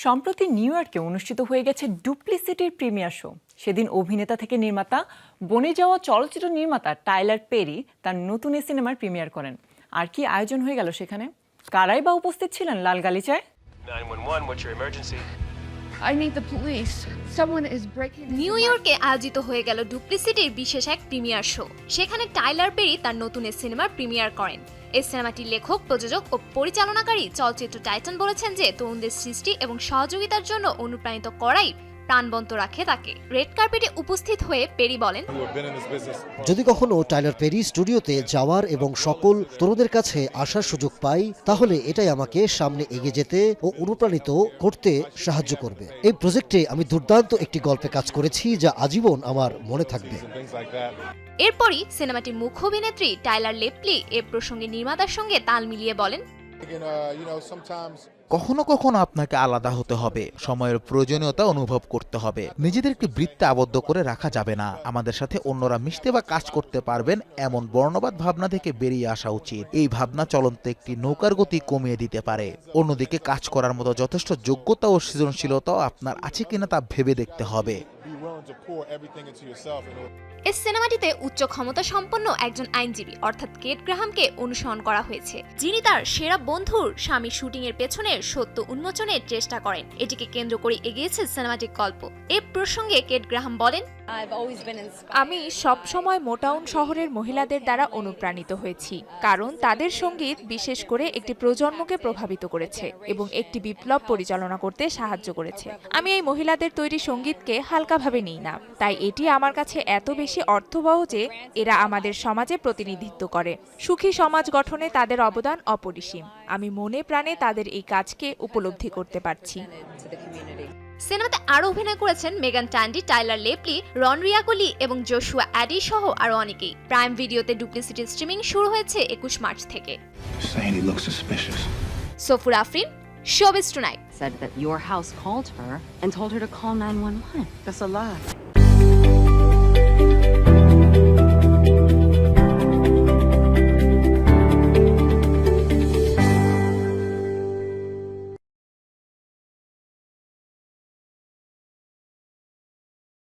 সম্প্রতি নিউ ইয়র্কে অনুষ্ঠিত হয়ে গেছে ডুপ্লিসিটির প্রিমিয়ার শো। সেদিন অভিনেতা থেকে নির্মাতা বনে যাওয়া চলচ্চিত্র নির্মাতা টাইলার পেরি তার নতুন এই সিনেমার প্রিমিয়ার করেন। আর কি আয়োজন হয়ে গেল সেখানে, কারাই বা উপস্থিত ছিলেন লাল গালিচায়। 911, what's your emergency? I need the police. Someone is breaking into new ইয়র্কে আয়োজিত হয়ে গেল ডুপ্লিসিটির বিশেষ এক প্রিমিয়ার শো। সেখানে টাইলার পেরি তার নতুন এই সিনেমার প্রিমিয়ার করেন। এই সিনেমাটির লেখক, প্রযোজক ও পরিচালনাকারী চলচ্চিত্র টাইটান বলেছেন যে তরুণদের সৃষ্টি এবং সহযোগিতার জন্য অনুপ্রাণিত করাই প্রাণবন্ত রাখে তাকে। রেড কার্পেটে উপস্থিত হয়ে পেরি বলেন, যদি কখনো টাইলার পেরি স্টুডিওতে যাওয়ার এবং সকল তরুণদের কাছে আসার সুযোগ পাই, তাহলে এটাই আমাকে সামনে এগিয়ে যেতে ও অনুপ্রাণিত করতে সাহায্য করবে। এই প্রজেক্টে আমি দুর্দান্ত একটি গল্পে কাজ করেছি যা আজীবন আমার মনে থাকবে। এরপরই সিনেমাটির মুখ্য অভিনেত্রী টাইলার লেপলি এ প্রসঙ্গে নির্মাতার সঙ্গে তাল মিলিয়ে বলেন, কখনো কখনো আপনাকে আলাদা হতে হবে, সময়ের প্রয়োজনীয়তা অনুভব করতে হবে। নিজেদের একটি বৃত্তে আবদ্ধ করে রাখা যাবে না। আমাদের সাথে অন্যরা মিশতে বা কাজ করতে পারবেন এমন বর্ণবাদ ভাবনা থেকে বেরিয়ে আসা উচিত। এই ভাবনা চলন্ত একটি নৌকার গতি কমিয়ে দিতে পারে। অন্যদিকে কাজ করার মতো যথেষ্ট যোগ্যতা ও সৃজনশীলতাও আপনার আছে কিনা তা ভেবে দেখতে হবে। এই সিনেমাটিতে উচ্চ ক্ষমতা সম্পন্ন একজন আইনজীবী অর্থাৎ কেট গ্রাহামকে অনুসরণ করা হয়েছে, যিনি তার সেরা বন্ধুর স্বামী শুটিং এর পেছনে সত্য উন্মোচনের চেষ্টা করেন। এটিকে কেন্দ্র করে এগিয়েছে সিনেমাটিক গল্প। এই প্রসঙ্গে কেট গ্রাহাম বলেন, আমি সব সময় মোটাউন শহরের মহিলাদের দ্বারা অনুপ্রাণিত হয়েছি, কারণ তাদের সঙ্গীত বিশেষ করে একটি প্রজন্মকে প্রভাবিত করেছে এবং একটি বিপ্লব পরিচালনা করতে সাহায্য করেছে। আমি এই মহিলাদের তৈরি সঙ্গীতকে হালকাভাবে নিই না, তাই এটি আমার কাছে এত বেশি অর্থবহ যে এরা আমাদের সমাজে প্রতিনিধিত্ব করে। সুখী সমাজ গঠনে তাদের অবদান অপরিসীম। আমি মনে প্রাণে তাদের এই কাজকে উপলব্ধি করতে পারছি। সিনেমাতে আরো অভিনয় করেছেন মেগান ট্যান্ডি, টাইলার লেপলি, রন রিয়াকোলি এবং জোশুয়া অ্যাডি সহ আরো অনেকেই। প্রাইম ভিডিওতে ডুপ্লিসিটি স্ট্রিমিং শুরু হয়েছে 21 মার্চ থেকে। Safur Afrin, showbiz tonight. Said that your house called her and told her to call 911. That's a lie.